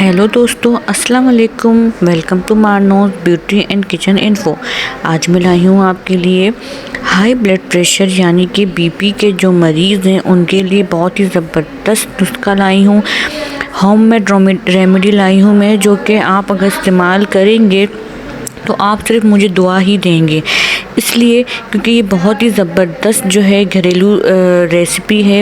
Hello दोस्तों, अस्सलाम वालेकुम। Welcome to Marnoz beauty and kitchen info. आज मैं लाई हूँ आपके लिए हाई ब्लड प्रेशर यानी कि बीपी के जो मरीज़ हैं उनके लिए बहुत ही ज़बरदस्त नुस्खा लाई हूँ। होममेड रेमेडी लाई हूँ मैं, जो कि आप अगर इस्तेमाल करेंगे तो आप सिर्फ मुझे दुआ ही देंगे, इसलिए क्योंकि ये बहुत ही ज़बरदस्त जो है घरेलू रेसिपी है।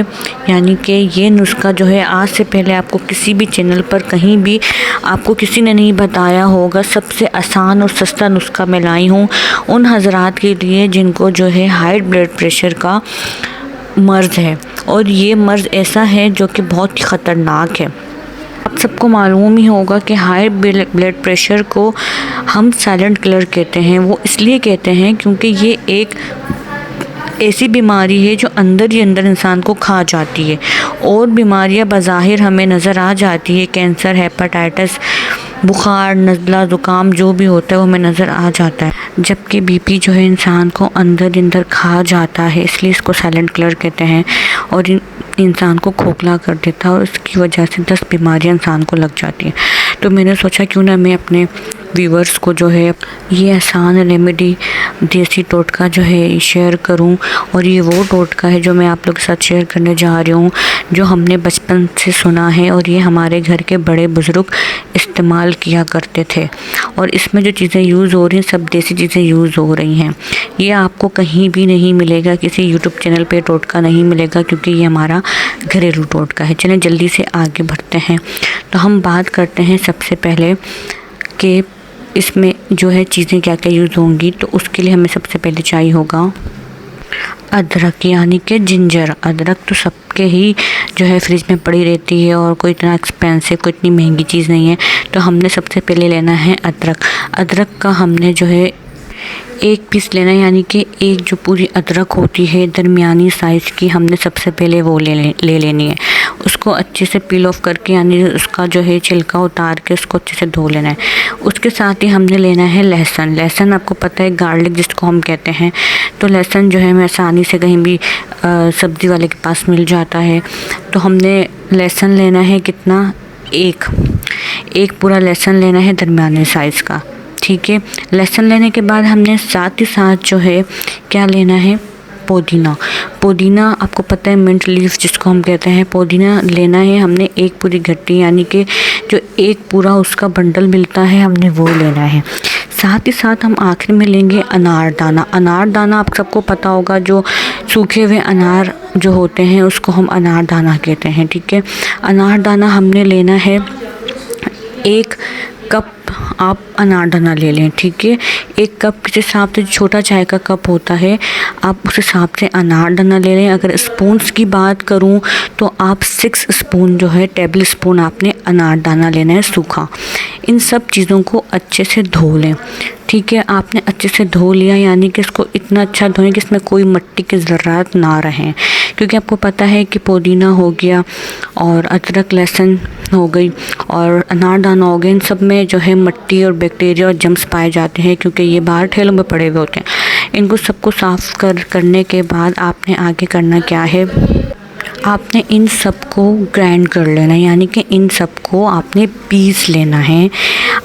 यानी कि ये नुस्खा जो है आज से पहले आपको किसी भी चैनल पर कहीं भी आपको किसी ने नहीं बताया होगा। सबसे आसान और सस्ता नुस्खा मैं लाई हूँ उन हज़रात के लिए जिनको जो है हाई ब्लड प्रेशर का मर्ज़ है, और ये मर्ज़ ऐसा है जो कि बहुत ही ख़तरनाक है। आप सबको मालूम ही होगा कि हाई ब्लड प्रेशर को हम साइलेंट किलर कहते हैं। वो इसलिए कहते हैं क्योंकि ये एक ऐसी बीमारी है जो अंदर ही अंदर इंसान को खा जाती है, और बीमारियां बज़ाहिर हमें नज़र आ जाती है। कैंसर, हेपेटाइटिस, बुखार, नज़ला, ज़ुकाम जो भी होता है वो हमें नज़र आ जाता है, जबकि बीपी जो है इंसान को अंदर अंदर खा जाता है। इसलिए इसको साइलेंट किलर कहते हैं, और इंसान को खोखला कर देता है, और इसकी वजह से 10 बीमारियां इंसान को लग जाती हैं। तो मैंने सोचा क्यों ना मैं अपने व्यूवर्स को जो है ये आसान रेमेडी देसी टोटका जो है शेयर करूं। और ये वो टोटका है जो मैं आप लोग के साथ शेयर करने जा रही हूँ, जो हमने बचपन से सुना है, और ये हमारे घर के बड़े बुज़ुर्ग इस्तेमाल किया करते थे। और इसमें जो चीज़ें यूज़ हो रही हैं सब देसी चीज़ें यूज़ हो रही हैं। ये आपको कहीं भी नहीं मिलेगा, किसी यूट्यूब चैनल पे टोटका नहीं मिलेगा, क्योंकि ये हमारा घरेलू टोटका है। चलें जल्दी से आगे बढ़ते हैं। तो हम बात करते हैं सबसे पहले कि इसमें जो है चीज़ें क्या क्या यूज़ होंगी। तो उसके लिए हमें सबसे पहले चाहिए होगा अदरक, यानी कि जिंजर। अदरक तो सबके ही जो है फ्रिज में पड़ी रहती है, और कोई इतना एक्सपेंसिव, कोई इतनी महंगी चीज़ नहीं है। तो हमने सबसे पहले लेना है अदरक। अदरक का हमने जो है 1 पीस लेना है, यानी कि एक जो पूरी अदरक होती है दरमियानी साइज़ की, हमने सबसे पहले वो ले लेनी है। उसको अच्छे से पील ऑफ करके, यानी उसका जो है छिलका उतार के उसको अच्छे से धो लेना है। उसके साथ ही हमने लेना है लहसुन। लहसुन आपको पता है गार्लिक जिसको हम कहते हैं। तो लहसुन जो है हमें आसानी से कहीं भी सब्ज़ी वाले के पास मिल जाता है। तो हमने लहसुन लेना है कितना, एक पूरा लहसुन लेना है दरमियाने साइज़ का। ठीक है, लहसुन लेने के बाद हमने साथ ही साथ जो है क्या लेना है, पुदीना। पुदीना आपको पता है मिंट लीफ जिसको हम कहते हैं। पुदीना लेना है हमने एक पूरी गट्टी, यानी कि जो एक पूरा उसका बंडल मिलता है हमने वो लेना है। साथ ही साथ हम आखिर में लेंगे अनारदाना। अनारदाना आप सबको पता होगा, जो सूखे हुए अनार जो होते हैं उसको हम अनारदाना कहते हैं। ठीक है, अनारदाना हमने लेना है 1 कप। आप अनारदाना ले लें। ठीक है, 1 कप के हिसाब से छोटा चाय का कप होता है, आप उस हिसाब से अनारदाना ले लें। अगर स्पून्स की बात करूं तो आप 6 स्पून जो है टेबल स्पून आपने अनारदाना लेना है सूखा। इन सब चीज़ों को अच्छे से धो लें। ठीक है, आपने अच्छे से धो लिया, यानी कि इसको इतना अच्छा धोएं कि इसमें कोई मिट्टी की ज़रूरत ना रहे, क्योंकि आपको पता है कि पुदीना हो गया और अदरक लहसुन हो गई और अनारदाना हो गया, इन सब में जो है मिट्टी और बैक्टीरिया और जम्स पाए जाते हैं, क्योंकि ये बाहर ठेलों में पड़े हुए होते हैं। इनको सबको साफ़ करने के बाद आपने आगे करना क्या है, आपने इन सबको ग्राइंड कर लेना है, यानी कि इन सबको आपने पीस लेना है।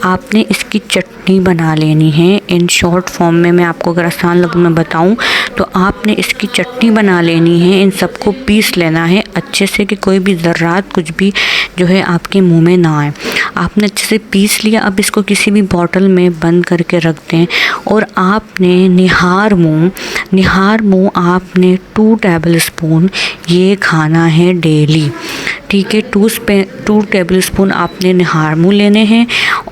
आपने इसकी चटनी बना लेनी है। इन शॉर्ट फॉर्म में मैं आपको अगर आसान लफ्ज़ों में बताऊं तो आपने इसकी चटनी बना लेनी है। इन सबको पीस लेना है अच्छे से कि कोई भी ज़र्रात कुछ भी जो है आपके मुंह में ना आए। आपने अच्छे से पीस लिया। अब इसको किसी भी बॉटल में बंद करके रख दें, और आपने निहार मुँह आपने 2 टेबल स्पून ये खाना है डेली। ठीक है, 2 टेबल स्पून आपने निहार मुँह लेने हैं,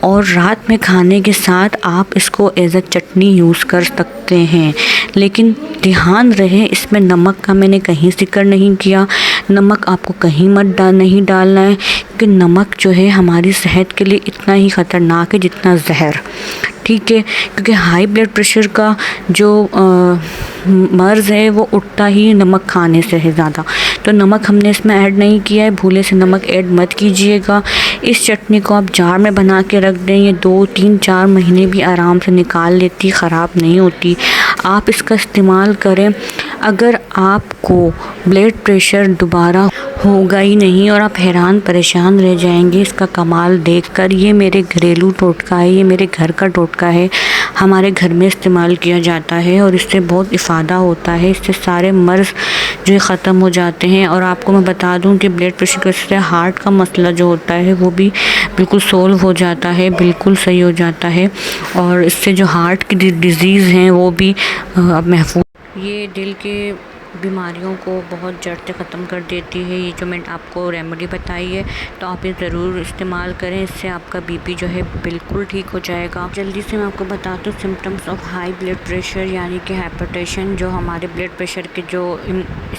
और रात में खाने के साथ आप इसको एज अ चटनी यूज़ कर सकते हैं। लेकिन ध्यान रहे इसमें नमक का मैंने कहीं जिक्र नहीं किया। नमक आपको कहीं नहीं डालना है, क्योंकि नमक जो है हमारी सेहत के लिए इतना ही ख़तरनाक है जितना जहर। ठीक है, क्योंकि हाई ब्लड प्रेशर का जो मर्ज़ है वो उठता ही नमक खाने से है ज़्यादा। तो नमक हमने इसमें ऐड नहीं किया है, भूले से नमक ऐड मत कीजिएगा। इस चटनी को आप जार में बना के रख दें, ये 2, 3, 4 महीने भी आराम से निकाल लेती, ख़राब नहीं होती। आप इसका इस्तेमाल करें अगर आपको ब्लड प्रेशर दोबारा होगा ही नहीं और आप हैरान परेशान रह जाएंगे इसका कमाल देखकर। ये मेरे घरेलू टोटका है, ये मेरे घर का टोटका है, हमारे घर में इस्तेमाल किया जाता है और इससे बहुत इफ़ादा होता है। इससे सारे मर्ज़ जो है ख़त्म हो जाते हैं। और आपको मैं बता दूं कि ब्लड प्रेशर की वजह से हार्ट का मसला जो होता है वो भी बिल्कुल सोल्व हो जाता है, बिल्कुल सही हो जाता है। और इससे जो हार्ट की डिज़ीज़ हैं वो भी अब महफूज। ये दिल के बीमारियों को बहुत जड़ से ख़त्म कर देती है। ये जो मैंने आपको रेमेडी बताई है तो आप ये ज़रूर इस्तेमाल करें, इससे आपका बीपी जो है बिल्कुल ठीक हो जाएगा। जल्दी से मैं आपको बताती हूँ symptoms of high blood pressure यानी कि हाइपरटेंशन। जो हमारे ब्लड प्रेशर के जो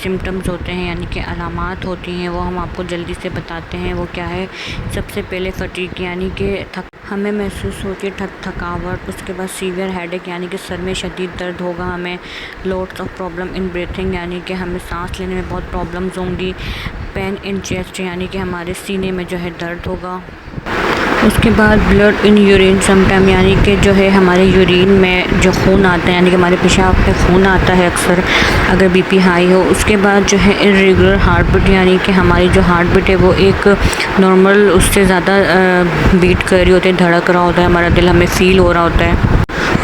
सिम्टम्स होते हैं यानी कि अलामात होती हैं वो हम आपको जल्दी से बताते हैं। वो क्या है? सबसे पहले फटीग यानी कि हमें महसूस होती है थकावट। उसके बाद सीवियर हेडेक यानी कि सर में शदीद दर्द होगा। हमें lots of problem in breathing यानी कि हमें सांस लेने में बहुत प्रॉब्लम्स होंगी। पेन इन चेस्ट यानी कि हमारे सीने में जो है दर्द होगा। उसके बाद ब्लड इन यूरिन समटाइम यानी कि जो है हमारे यूरिन में जो खून आता है यानी कि हमारे पेशाब में खून आता है अक्सर अगर बीपी हाई हो। उसके बाद जो है इरेगुलर हार्ट बीट यानी कि हमारी जो हार्ट बीट है वो एक नॉर्मल उससे ज़्यादा बीट कर रही होती है, धड़क रहा होता है हमारा दिल, हमें फ़ील हो रहा होता है।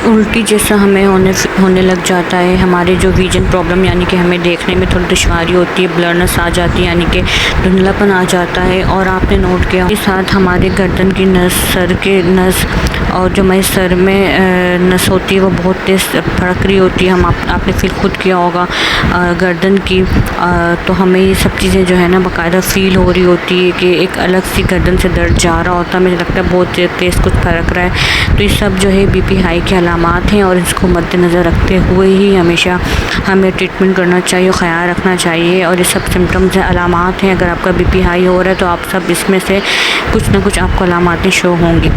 उल्टी जैसा हमें होने लग जाता है। हमारे जो विजन प्रॉब्लम यानी कि हमें देखने में थोड़ी दुश्वारी होती है, ब्लरनेस आ जाती है यानी कि धुंधलापन आ जाता है। और आपने नोट किया के साथ हमारे गर्दन की नस, सर के नस और जो हमारे सर में नस होती है वो बहुत तेज़ फड़क रही होती है। आपने फिर खुद किया होगा गर्दन की। तो हमें ये सब चीज़ें जो है ना बाकायदा फ़ील हो रही होती है कि एक अलग सी गर्दन से दर्द जा रहा होता है। मुझे लगता है बहुत तेज़ कुछ फर्क रहा है। तो ये सब जो है बीपी हाई के अलामात हैं और इसको मद्देनज़र रखते हुए ही हमेशा हमें ट्रीटमेंट करना चाहिए, ख्याल रखना चाहिए। और ये सब सिम्टम्स हैं, अलामात हैं। अगर आपका बीपी हाई हो रहा है तो आप सब इसमें से कुछ ना कुछ आपको अलामातें शो होंगी।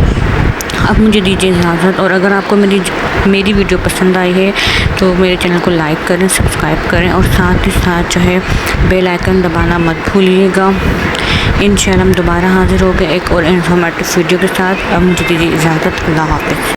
अब मुझे दीजिए इजाज़त। और अगर आपको मेरी वीडियो पसंद आई है तो मेरे चैनल को लाइक करें, सब्सक्राइब करें और साथ ही साथ जो है बेल आइकन दबाना मत भूलिएगा। इंशाल्लाह हम दोबारा हाज़िर हो गए एक और इन्फॉर्मेटिव वीडियो के साथ। अब मुझे दीजिए इजाज़त। अल्लाह हाफ़िज़।